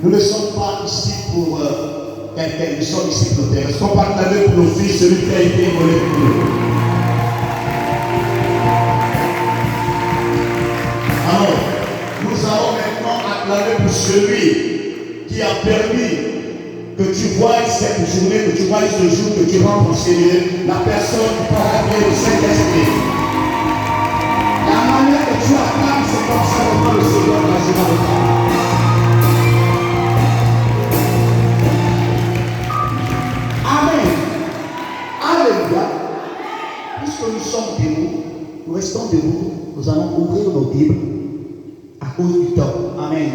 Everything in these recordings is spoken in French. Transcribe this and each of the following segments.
Nous ne sommes pas ici pour quelqu'un, nous sommes ici pour terre. Est-ce qu'on partage pour nos fils celui qui a été volé pour nous? Alors, nous allons maintenant acclamer pour celui qui a permis que tu vois cette journée, que tu vois ce jour, que tu rentres au Seigneur, la personne qui peut remplir le Saint-Esprit. La manière que tu acclames, c'est comme ça devant le Seigneur dans la journée de ta. Amen. Alléluia. Puisque nous sommes debout, nous restons debout, nous allons ouvrir nos Bibles à cause du temps. Amen.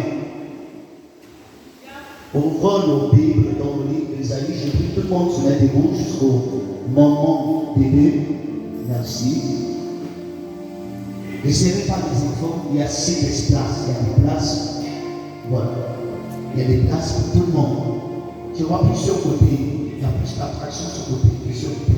Ouvrons nos Bibles dans le livre d'Ésaïe. Je prie tout le monde se mettre debout jusqu'au moment bébé. Merci. Ne serrez pas les enfants, il y a 6 places. Il y a des places. Voilà. Il y a des places pour tout le monde. Tu vois plusieurs côtés. Il y a plus d'attraction sur le côté, plusieurs côtés.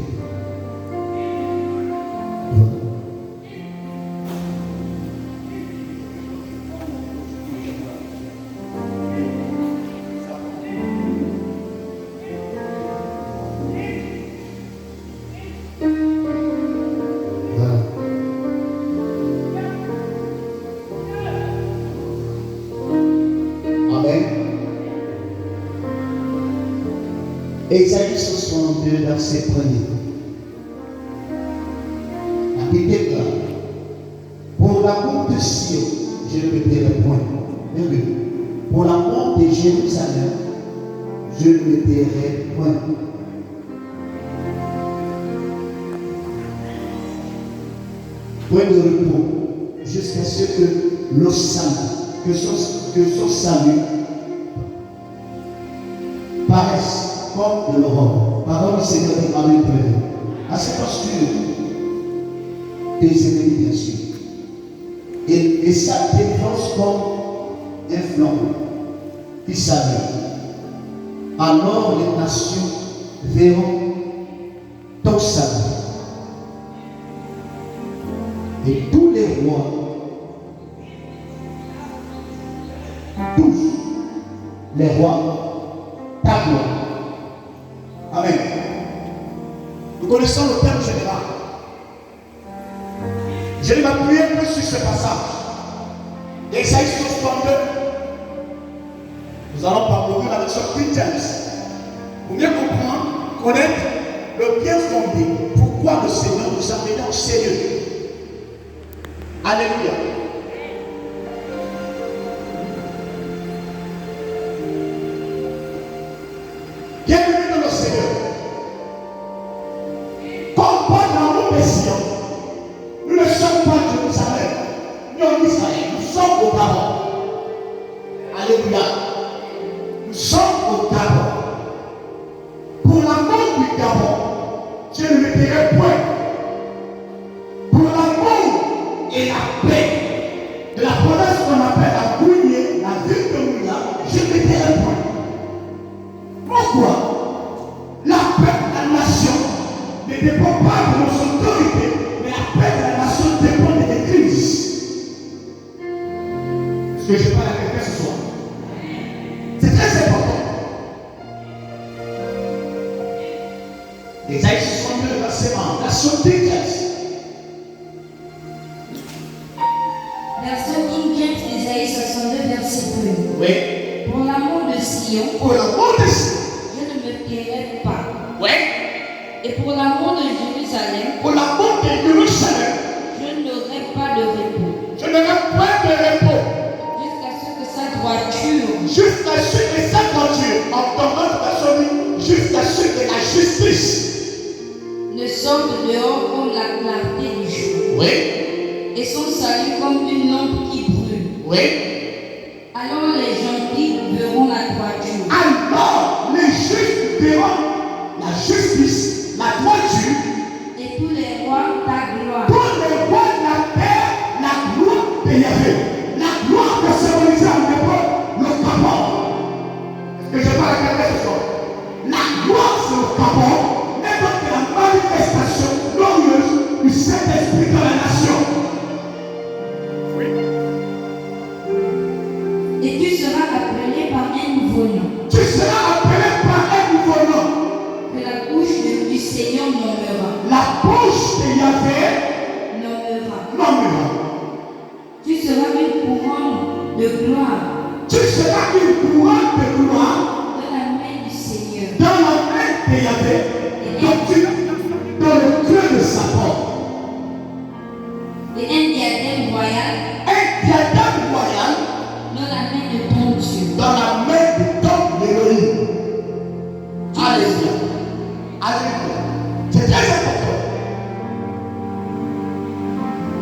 Voilà. Ésaïe 62, verset 1er. La Bible déclare: pour l'amour de Sion, je ne me tairai point. Pour l'amour de Jérusalem, je ne me tairai point. Point de repos, jusqu'à ce que le salut, que son salut paraisse comme de l'aurore. Parole du Seigneur est Amen. À cette posture, des ennemis, bien sûr. Et ça défense comme un flambeau qui s'allume. Alors les nations verront ton salut. Et tous les rois, tous les rois, ta gloire. Amen. Nous connaissons le thème général. Je vais m'appuyer un peu sur ce passage. Ésaïe 62. Nous allons parcourir la version King James. Pour mieux comprendre, connaître le bien fondé. Pourquoi le Seigneur nous a mis au sérieux. Alléluia. Bienvenue dans le Seigneur. Comme pas dans nos Sion, nous ne sommes pas Jérusalem, ni en Israël, nous sommes au Gabon. Alléluia. Nous sommes au Gabon. Pour l'amour du Gabon, je ne me dirai point. Pour l'amour et la paix de la province qu'on appelle la Gouinier, la ville de Mouya, je ne me dirai point. Pourquoi? La paix de la nation ne dépend pas de nos autorités, mais la paix de la nation dépend de l'Église. Est-ce que je parle à quelqu'un ce soir? C'est très important. Ésaïe 62, verset 1. La sortie de Version King James d'Ésaïe 62, verset 2. Oui. Pour l'amour de Sion, Pour l'amour de Sion. je ne me tairai pas. Oui. Et pour l'amour de Jérusalem, Pour l'amour de Jérusalem, je n'aurai pas de repos. je n'aurai point de repos. Jusqu'à ce que sa droiture Jusqu'à ce que sa voiture, en tombant de personne, jusqu'à ce que la justice ne sorte dehors comme la clarté du jour. oui, Et son salut comme une lampe qui brûle. oui. Alors les gentils verront la droiture. Alors les justes verront la justice, la droiture, Et tous les rois ta gloire. tous les rois de la terre, la gloire de Yahvé. La gloire que symbolisait en époque le Gabon. Est-ce que je parle à quelqu'un ce soir? La gloire c'est le Gabon, mais donc la manifestation glorieuse du Saint-Esprit dans la nation. Et tu seras appelé par un et un diadème royal dans la main de ton Dieu. Dans la main de ton Élohim. Alléluia. Alléluia. C'est très important.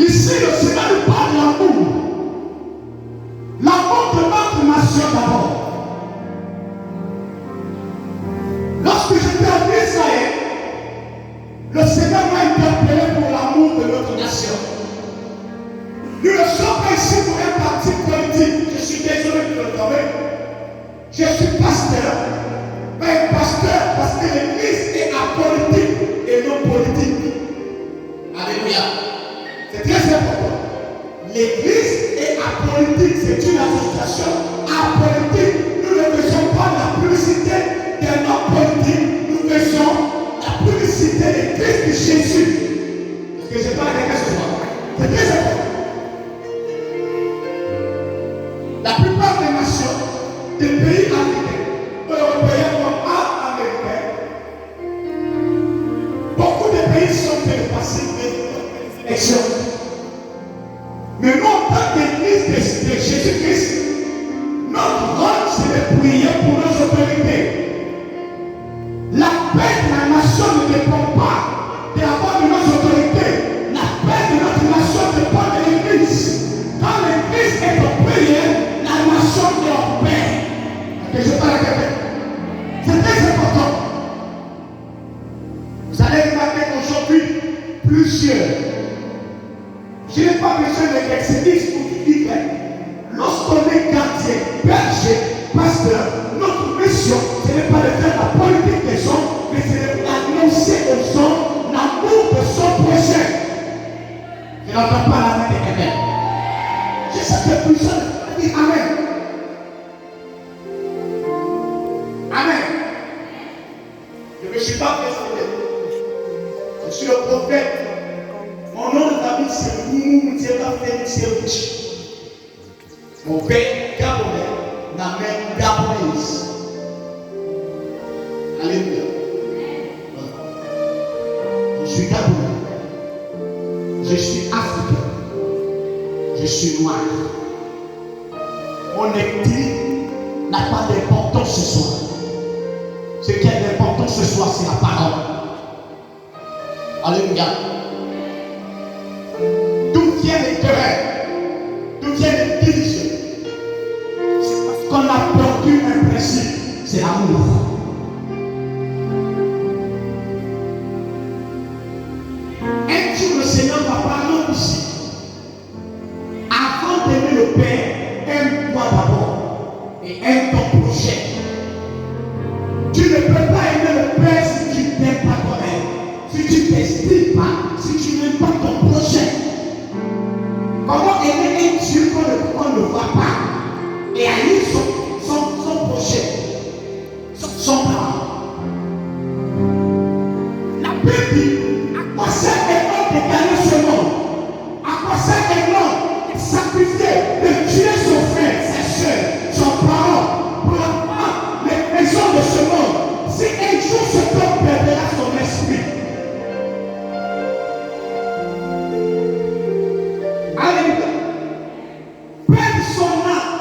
Ici, le Seigneur nous parle de l'amour. L'amour de notre nation d'abord. Lorsque j'étais en Israël, le Seigneur m'a interpellé pour l'amour de notre nation. Nous ne sommes pas ici pour un parti politique. Je suis désolé de le nommer. Je suis pasteur. Mais pasteur parce que l'église est apolitique et non politique. Alléluia. C'est très important. L'église est apolitique. C'est une association apolitique. Nous ne faisons pas la publicité d'un homme politique. Nous faisons la publicité de Christ de Jésus. Est-ce que je parle à quelqu'un ce soir? C'est très important. La plupart des nations, des pays africains, européens comme américains, beaucoup de pays sont dépassés d'élections. Mais nous, en tant qu'église de Jésus-Christ, notre rôle, c'est de prier pour nos autorités. La paix de la nation ne dépend pas de la part de nos autorités. La paix de notre nation dépend de l'église. Quand l'église est en prière, la nation est en paix. Que je parle à quelqu'un. C'est très important. Vous allez remarquer qu'aujourd'hui, plusieurs. Je n'ai pas besoin de l'exécutif pour vous dire que lorsqu'on est gardien, berger, pasteur, notre mission, ce n'est pas de faire la politique des hommes, mais c'est d'annoncer aux hommes l'amour de son prochain. Je n'entends pas la main de quelqu'un. Je sais que plusieurs disent Amen. Amen. Je ne me suis pas présenté. Je suis le prophète. Mon nom de famille, c'est Moumou Moudieba Félix. Mon père Gabonais, ma mère Gabonaise. Alléluia. Je suis Gabonais. Je suis africain. Je suis noir. Mon ethnie n'a pas d'importance ce soir. Ce qui a d'importance ce soir, c'est la parole. Alléluia. D'où viennent les querelles? D'où viennent les divisions? C'est parce qu'on a perdu un principe, c'est l'amour. Un jour, le Seigneur va parler ici. Avant d'aimer le Père, aime-toi d'abord et aime ton prochain. Tu ne peux pas aimer le Père si tu n'aimes pas toi-même, si tu ne t'estimes pas, si tu n'aimes pas ton prochain. Comment aimer un Dieu qu'on ne voit pas et haïr son prochain, son parent? La Bible dit, à quoi sert un homme de gagner ce monde? À quoi sert un homme de sacrifier, de tuer son frère, sa soeur, son parent, pour avoir les maisons de ce monde? Si un jour cet homme perdra son esprit, alléluia. Perdre son âme,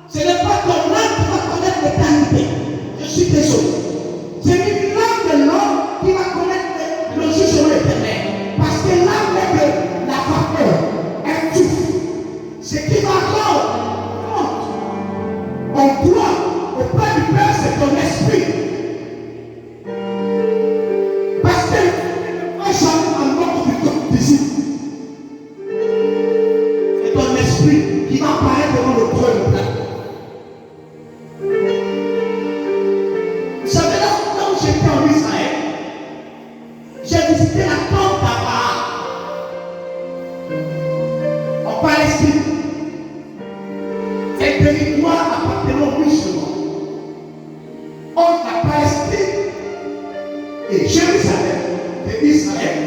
ce n'est pas ton âme qui va connaître l'éternité. Je suis désolé. C'est l'âme de l'homme qui va connaître le jugement éternel. Parce que l'âme est de la vapeur, elle souffre. Ce qui va rendre compte. On doit, auprès du Père, c'est ton esprit. Parce que un jamais en mort du corps d'ici. C'est ton esprit qui va apparaître devant le trône blanc. Vous savez, là, quand j'étais en Israël, j'ai visité la tombe d'Abraham en Palestine. Un territoire appartenant aux musulmans. Entre la Palestine et Jérusalem, et Israël,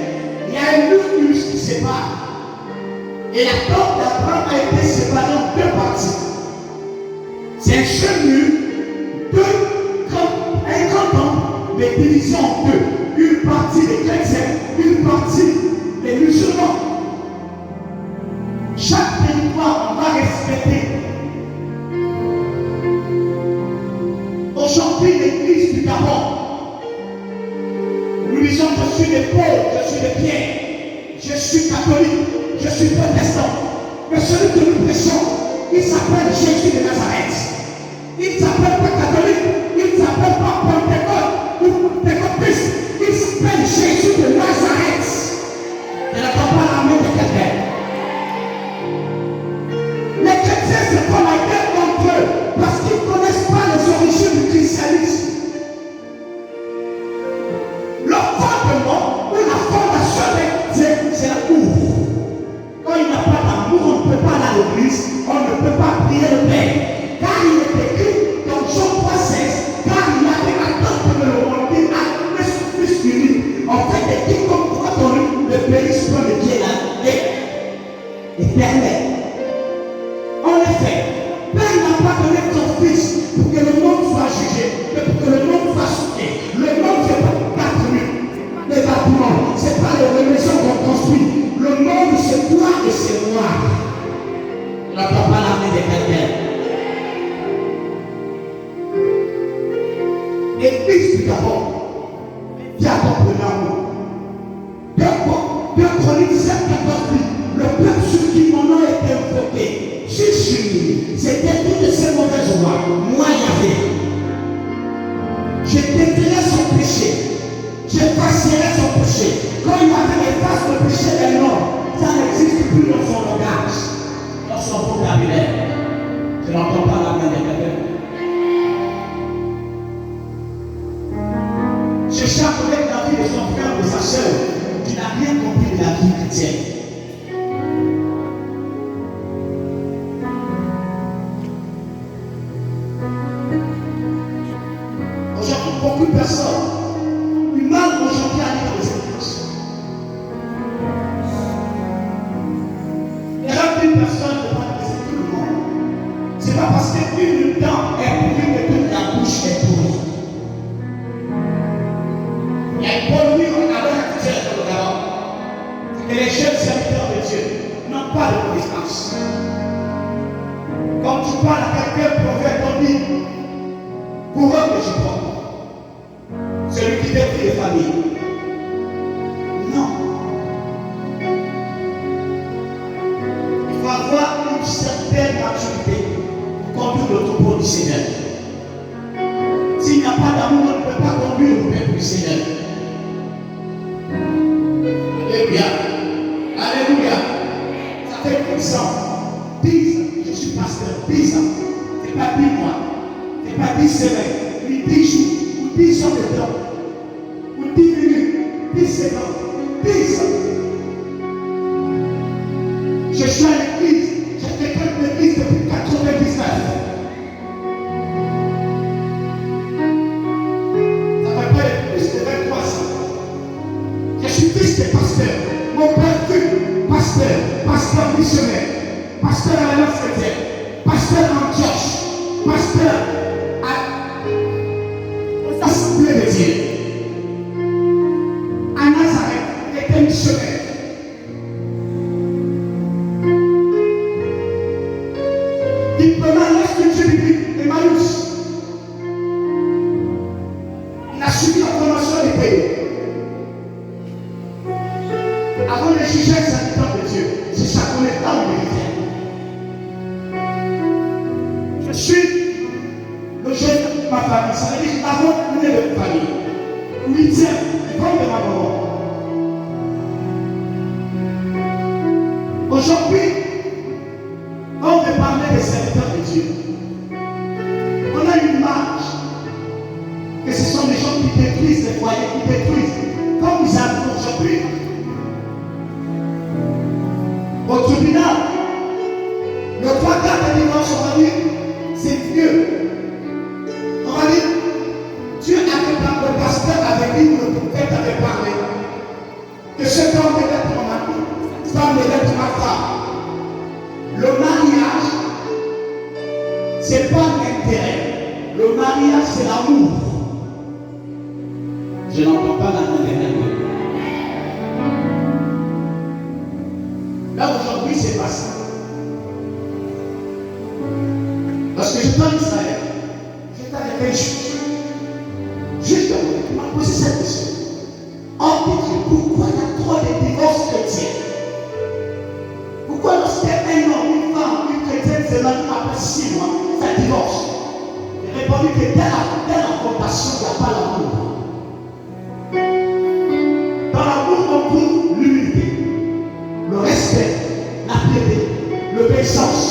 il y a un mur qui sépare. Et la tombe d'Abraham a été séparée en deux parties. C'est un seul mur, un grand temple, mais divisé en deux. Une partie des chrétiens, une partie des musulmans. catholique, je suis protestant. Mais celui que nous prêchons, il s'appelle Jésus de Nazareth. Il ne s'appelle pas catholique, il ne s'appelle pas pentecôte ou pentecôtiste. Il s'appelle Jésus de Nazareth. Je n'entends pas l'armée de quelqu'un. Les chrétiens se font la guerre entre eux parce qu'ils ne connaissent pas les origines du christianisme. Le fondement ou la fondation, c'est l'amour. Quand il n'y a pas d'amour, on ne peut pas aller à l'église, on ne peut pas prier le Père. Car il est écrit dans Jean 3,16, car il a fait la tente de le monde, il a fait son fils unique. En fait, il dit comme quand on lit le pays sur le Dieu là, éternel. En effet, Père n'a pas donné son fils pour que le monde soit jugé, mais pour que le monde soit sauvé. Le monde, ce n'est pas 4 000, les bâtiments, ce n'est pas les maisons qu'on construit. Le monde, c'est toi et c'est moi. Je n'entends pas l'armée des quelqu'un. Église du Gabon, qui a compris l'amour. 2 Chroniques 7, 14, le peuple sur qui mon nom est invoqué. Jésus, c'était toutes ces mauvaises voies. Moi, Yahvé. Je détruirai son péché. J'effacerai son péché. Quand il avait effacé le péché d'un homme, ça n'existe plus dans son langage, dans son vocabulaire. Je n'entends pas la main de quelqu'un. Je charbonnais la vie de son frère ou de sa soeur qui n'a rien compris de la vie chrétienne. Aujourd'hui, beaucoup de personnes ont du mal aujourd'hui à aller dans les églises. Et là, une personne ne va pas laisser tout le monde. C'est pas parce qu'une dent est pourrie que toute la bouche est pourrie. Il y a une pollution à l'heure actuelle dans le Gabon. C'est que les jeunes serviteurs de Dieu n'ont pas de connaissance. Quand tu parles à quelqu'un, prophète, on dit pour eux que je porte. Celui qui détruit les familles. Non. Il faut avoir une certaine maturité pour conduire le troupeau du Seigneur. S'il n'y a pas d'amour, on ne peut pas conduire le peuple du Seigneur. Alléluia. Alléluia. Ça fait 10 ans. 10 ans. Je suis pasteur. 10 ans. Ce n'est pas 10 mois. Ce n'est pas 10 semaines. Ni 10 jours. Ou 10 ans de temps. Ou 10 minutes. 10 secondes. 10 ans. Je suis à l'église. J'ai fait l'église depuis 99. Ça va pas être plus de 23 ans. Je suis fils de pasteur. Mon père fut pasteur, pasteur missionnaire, pasteur à l'Alliance chrétienne, pasteur en Antioche, pasteur à l'Assemblée de Dieu. À Nazareth, il était missionnaire. Diplômé à l'Institut biblique Emmaüs. Il a suivi la formation du pays. Avant de juger les habitants de Dieu, c'est ça qu'on est dans le militaire. Je suis le jeune de ma famille. Ça veut dire avant de mener de famille. 8e, comme de ma maman. Aujourd'hui, quand on veut parler des serviteurs de Dieu, on a une image que ce sont des gens qui détruisent les foyers, qui détruisent. Comme nous avons aujourd'hui, au tribunal, le 3/4 des dimanches, on va dire, c'est Dieu. On va dire, Dieu avait parlé, le pasteur avait dit, le prophète avait parlé, que cet homme devait être mon mari, cette femme devait être ma femme. Le mariage, ce n'est pas l'intérêt. Le mariage, c'est l'amour. Je n'entends pas la main des amis. Là, aujourd'hui, c'est pas ça. Parce que j'étais en Israël, j'étais avec un juge. Juge de moi, il m'a posé cette question. Oh, Dieu, pourquoi il y a trop de divorces chrétiens? mois, 6 mois, ça divorce. J'ai répondu que dès la compassion, il n'y a pas l'amour. Dans l'amour, on trouve l'humilité, le respect, la piété, l'obéissance.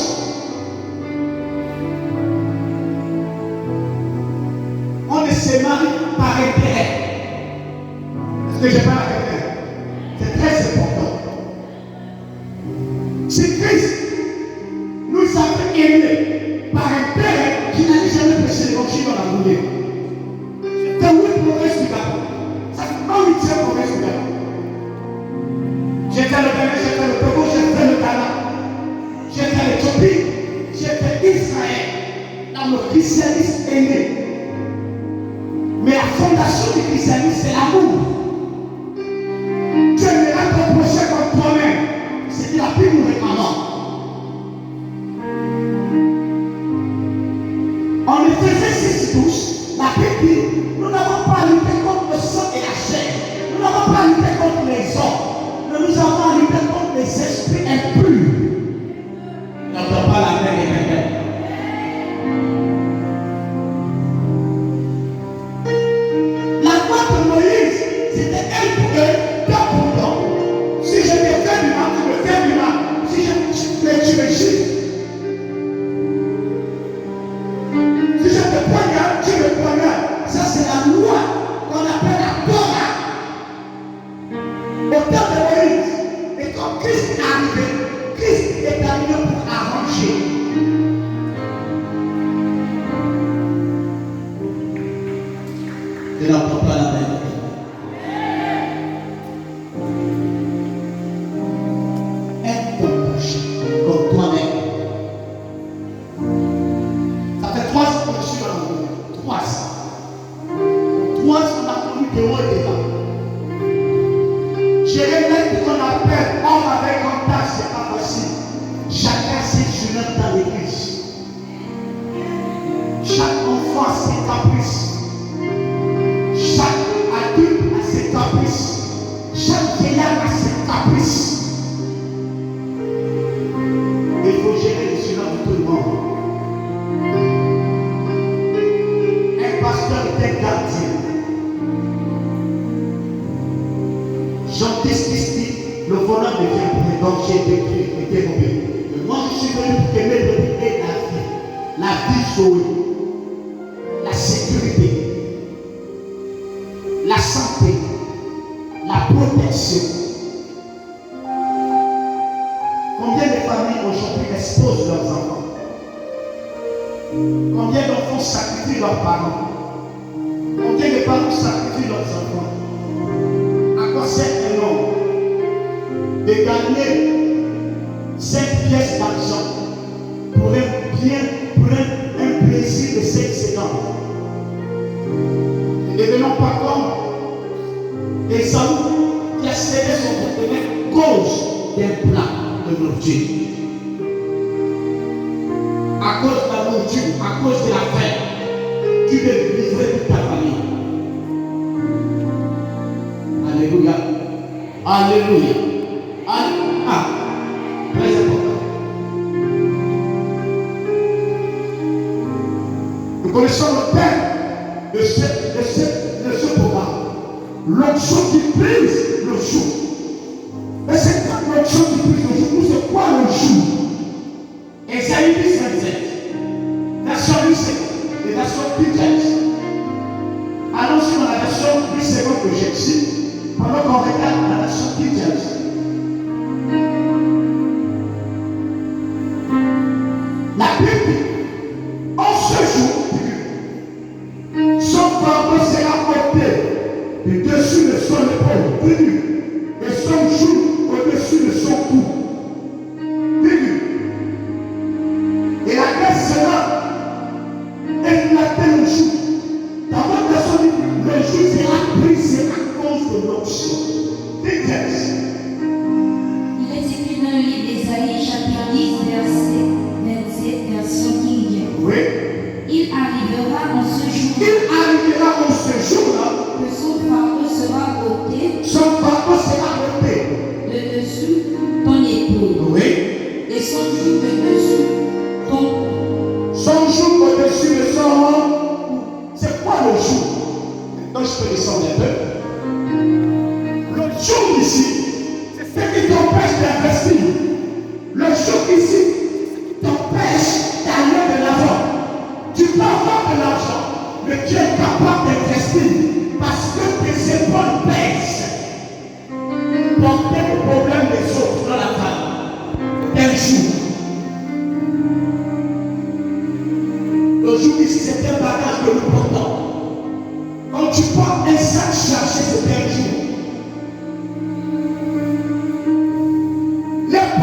On ne se marie par intérêt. Est-ce que j'ai pas la quelqu'un? C'est très important. C'est Christ nous a aimés par intérêt qui n'avait jamais prêché l'évangile dans la roulée. C'est un oui promesse du gars. Ça fait pas 8e promesse du gars. J'ai fait le Bénin, j'ai fait le Togo, j'ai fait le Ghana, j'ai fait l'Éthiopie, j'ai fait Israël. Dans le christianisme est né. Mais la fondation du christianisme, c'est l'amour. Tu aimeras ton prochain comme toi-même. C'est la Bible nous réclamant. On le faisait ceci tous. La Bible dit, nous n'avons pas à lutter contre le sang et la chair. Nous n'avons pas à lutter contre les hommes. Mais nous avons à lutter contre les esprits impurs. On n'entend pas la paix et la paix. C'était elle pour eux, temps pour temps. Si je te fais du mal, tu me fais du mal. Si tu me chies. Si je te poignarde, tu me poignardes. Ça, c'est la loi qu'on appelle la Torah. Au temps de Moïse, et quand Christ est arrivé, Christ est arrivé pour arranger. Je n'entends pas la main. Comme toi-même. Ça fait 3 ans que je suis dans le monde. 3 ans. 3 ans, on a connu de haut et de bas. Jérémie, qu'on appelle homme avec un tas, c'est pas facile. Chacun ses jeunes dans l'église. Chaque enfant a ses caprices. Chaque adulte a ses caprices. Chaque vieillard a ses caprices. Il faut gérer les silence de tout le monde. Un pasteur était gardien. Jean 10 dit, le voleur devient prêt, donc j'ai été mauvais. Mais moi je suis venu pour aimer le but et la vie sauvée, la sécurité, la santé, la protection. Combien de familles aujourd'hui exposent leurs enfants? Combien d'enfants sacrifient leurs parents? Combien de parents sacrifient leurs enfants? À quoi sert un homme de gagner 5 pièces d'argent pour un bien, pour un plaisir de 5 secondes? Ne devenons pas comme Esaü qui a cédé son partenaire cause d'un plat de nourriture. À cause de la nourriture, à cause de la faim, tu veux livrer toute ta famille. Alléluia. Alléluia. Ah, très important. Nous connaissons le thème de ce programme. L'onction qui brise le jour. Mais c'est quoi l'onction qui brise le jour? C'est quoi le jour? Ésaïe 10, 27. Version 8, les versions King James. Allons-y dans la version 8 secondes que j'ai ici, pendant qu'on regarde la version King James. La Bible dit, en ce jour, son fardeau sera ôté de dessus de son épaule.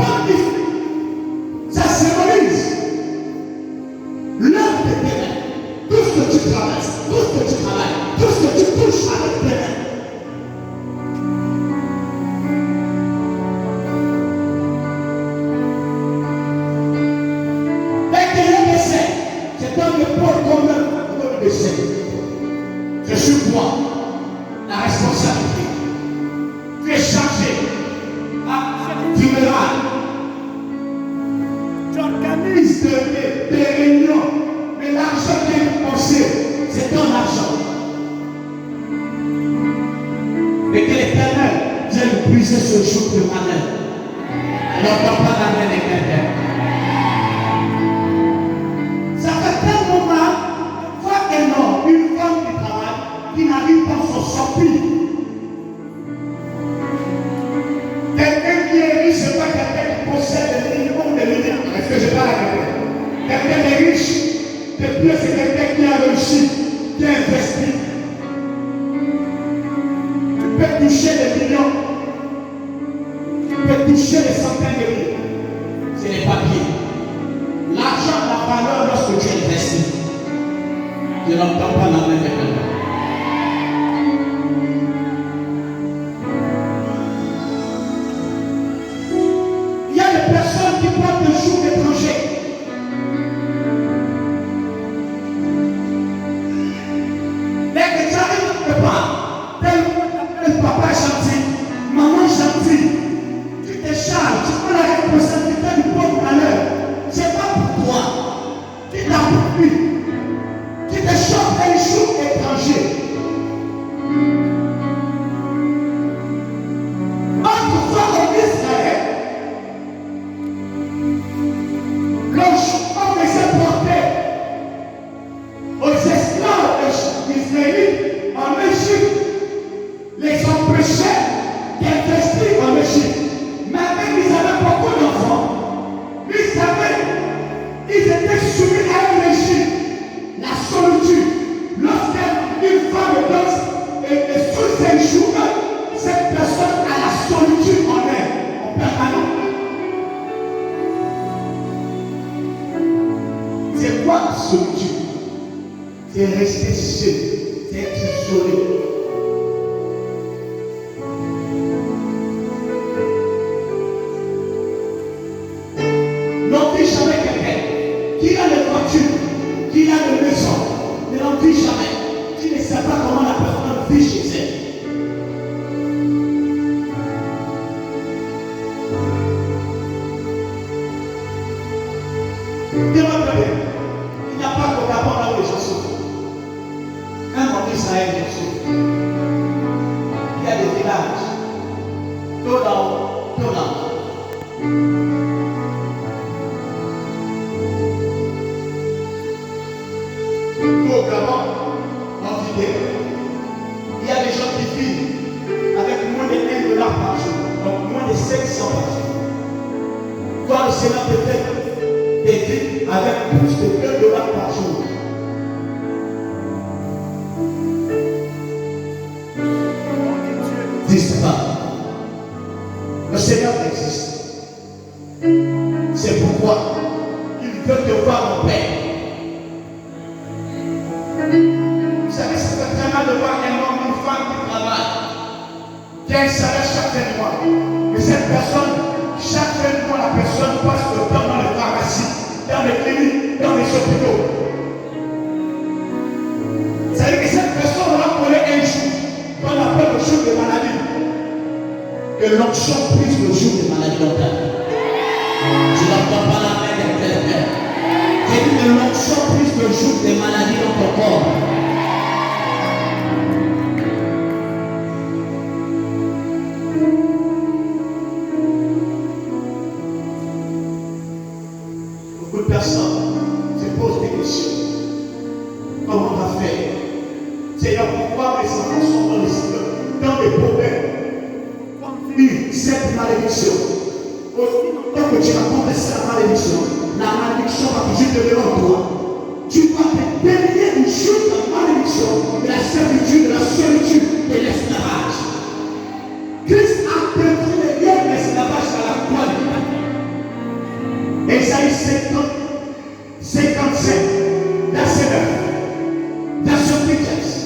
porte ici, ça symbolise l'œuvre de tes mains. Tout ce que tu traverses, tout ce que tu travailles, tout ce que tu touches avec tes mains. Dès qu'il y a un décès, c'est un épaule comme le décès. Je suis moi, la responsabilité. Tu es chargé à funérailles. Tu organises des réunions, mais l'argent qui est dépensé, c'est ton argent. Mais que l'Éternel vienne briser ce jour de malheur. N'entends pas la main de l'Éternel. Ça fait tellement mal de voir un homme, une femme qui travaille, qui n'arrive pas à s'en sortir. Quelqu'un qui est riche, c'est pas quelqu'un qui possède des millions de milliards. Est-ce que je parle à quelqu'un? Quelqu'un qui est riche, de plus c'est quelqu'un qui a réussi, qui a investi. Tu peux toucher des millions, tu peux toucher des centaines de millions. C'est les papiers. L'argent a la valeur lorsque tu investis. Je n'entends pas la main de quelqu'un. Il y a des personnes qui prennent des jours d'étrangers. Dès que tu arrives quelque part, tel papa gentil, maman gentille, tu te charges, tu prends la responsabilité du pauvre malheur. C'est pas pour toi, qui t'a poursuivi, qui te chope un jour étranger. Autrefois en Israël, on faisait porter aux esclaves israélites en Égypte, les empêchait d'investir en Égypte. Même ils avaient beaucoup d'enfants. Ils savaient, ils étaient soumis à un régime, la solitude. Lorsqu'une femme danse et sous ses jours, cette personne a la solitude en elle, en permanence. C'est quoi la solitude? C'est rester seul, c'est être isolé. N'en dis jamais quelqu'un qui a des voitures, qui a des maisons. Ne l'en dis jamais. Tu ne sais pas comment la personne vit chez elle. Dis-moi très bien. Il n'y a pas qu'au Gabon là où les gens souffrent. Même en Israël, les gens souffrent. Il y a des villages. Tout là-haut, tout là-haut. Nous au Gabon, en Guinée, il y a des gens qui vivent avec moins de $1 par jour, donc moins de 500 par jour. Toi, le Seigneur te fait des vies avec plus de $1 par jour. N'existe pas. Le Seigneur existe. C'est pourquoi il veut te voir en paix. Vous savez, ça fait très mal de voir un homme, une femme qui travaille, qui a un salaire chaque fin de mois. Mais cette personne, chaque fin de mois, la personne passe le temps dans les pharmacies, dans les cliniques, dans les hôpitaux. Vous savez que cette personne va connaître un jour, qu'on appelle le jour de maladie. Que l'onction prise le jour de maladie dans ta vie. Je n'entends pas la main de quelqu'un. J'ai dit que l'onction prise le jour des maladies dans ton corps. Beaucoup de personnes se posent des questions. Comment on va faire? Seigneur, pourquoi mes enfants sont dans des problèmes? Cette malédiction. Tant que tu as confessé la malédiction va toujours te en toi. Tu vas te délier du jour de la malédiction, de la servitude, de la solitude, de l'esclavage. Christ a détruit les liens de l'esclavage à la croix. Ésaïe 50, 57, verset 9. Version King James.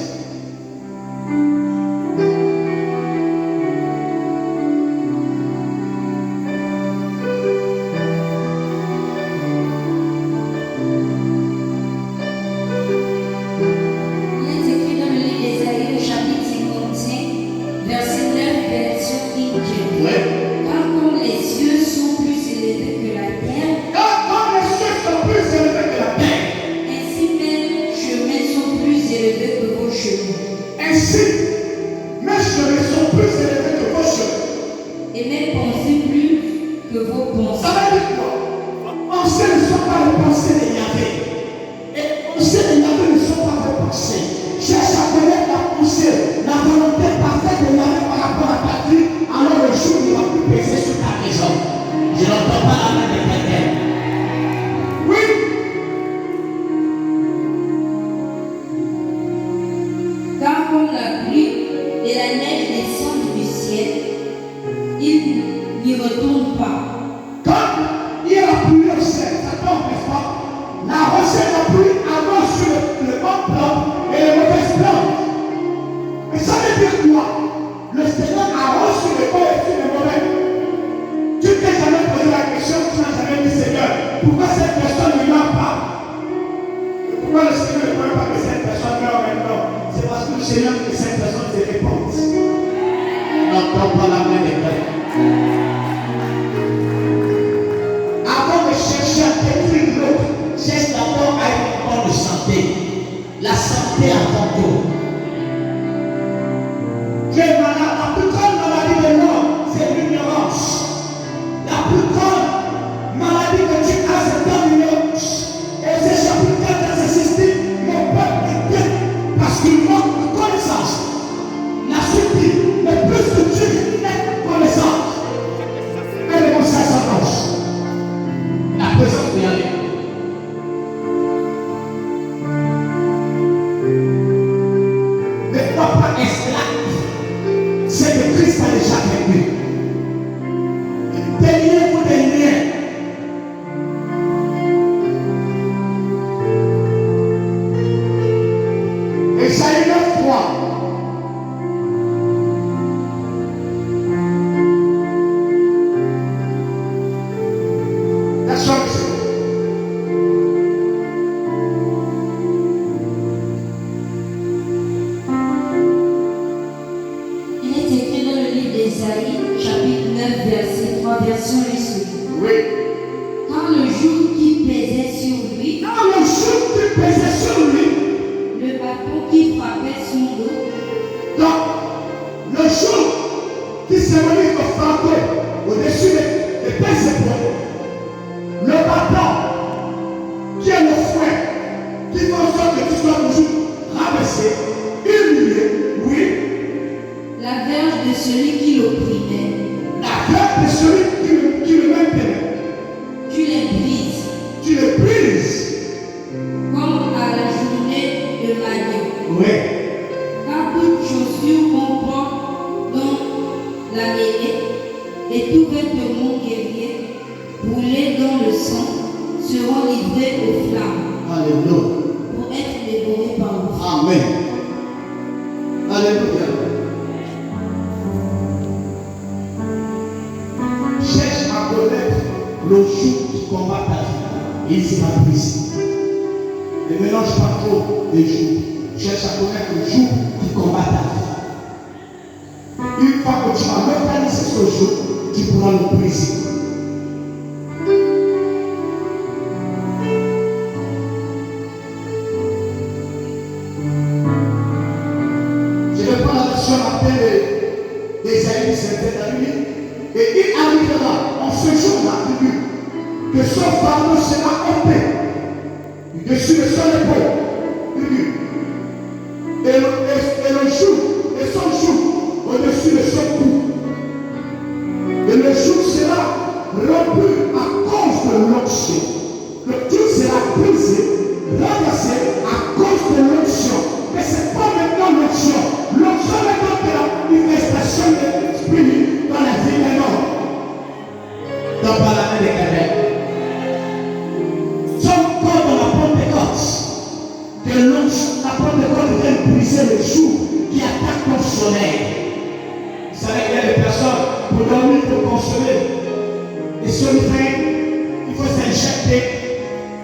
acheté,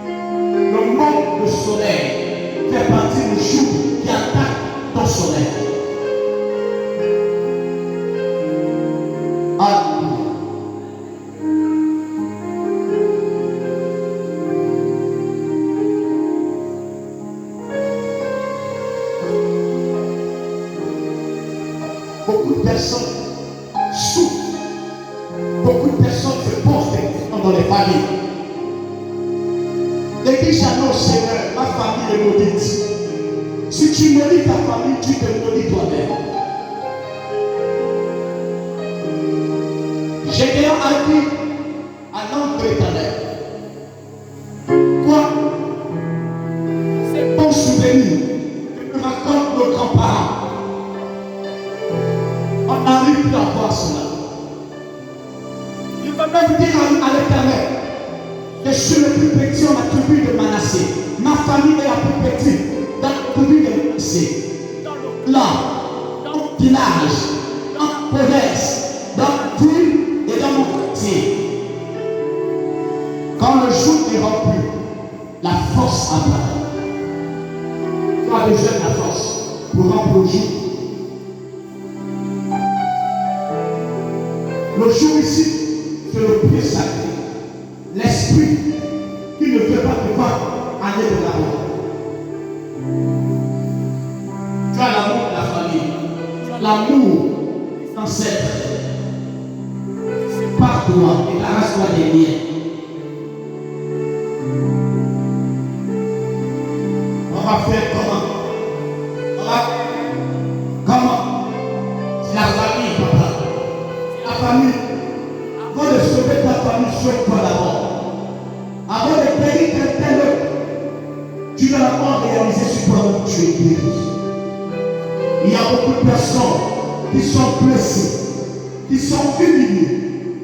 le manque de soleil fait partie du jour qui attaque ton soleil. Alléluia. Beaucoup de personnes souffrent. Beaucoup de personnes se posent des questions dans les familles. Et dis jamais au Seigneur, ma famille est maudite. Si tu maudis ta famille, tu te maudis toi-même. Gédéon a dit à l'homme de l'Éternel, quoi, c'est bon souvenir que nous racontent nos grands-parents. On n'arrive plus à voir cela. Il va même dire à l'Éternel, je suis le plus petit dans la tribu de Manassé. Ma famille est la plus petite dans la tribu de Manassé. Là, dans mon village, dans ma province, dans ma ville et dans mon quartier. Quand le jour est rompu, la force apparaît. Tu as besoin de la force pour rompre le jour. Le jour ici, c'est le pied sacré. L'esprit qui ne veut pas te voir aller de l'avant. Tu as l'amour de la famille, tu as l'amour des ancêtres. Sépare-toi et débarrasse-toi des liens. On va faire comment? Comment? C'est la famille, papa. C'est la famille. Avant de sauver ta famille, sauve-toi d'abord. Avant de payer quelqu'un d'autre, tu dois d'abord réaliser sur toi que tu es guéri. Il y a beaucoup de personnes qui sont blessées, qui sont humiliées,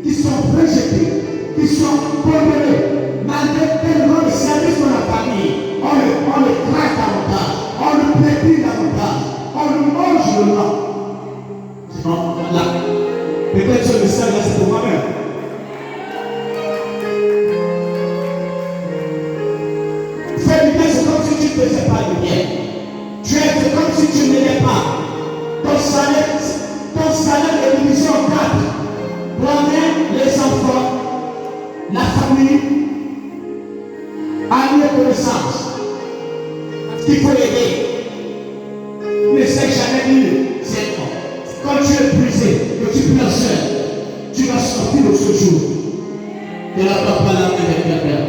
qui sont rejetées, qui sont condamnées. Malgré tellement de services dans la famille, on les craque davantage, on le prédit davantage, on le mange le nom. C'est non, là. Peut-être ce message là c'est pour moi-même. Faire du bien, c'est comme si tu ne faisais pas de bien. C'est comme si tu n'aimais pas. Ton salaire est divisé en 4. Toi-même, les enfants, la famille, amis et connaissances. Il faut aider. Ne sais jamais dire, c'est bon. Quand tu es brisé, que tu pleures seul, tu vas sortir de ce jour. Et là, tu vas pas la main avec quelqu'un.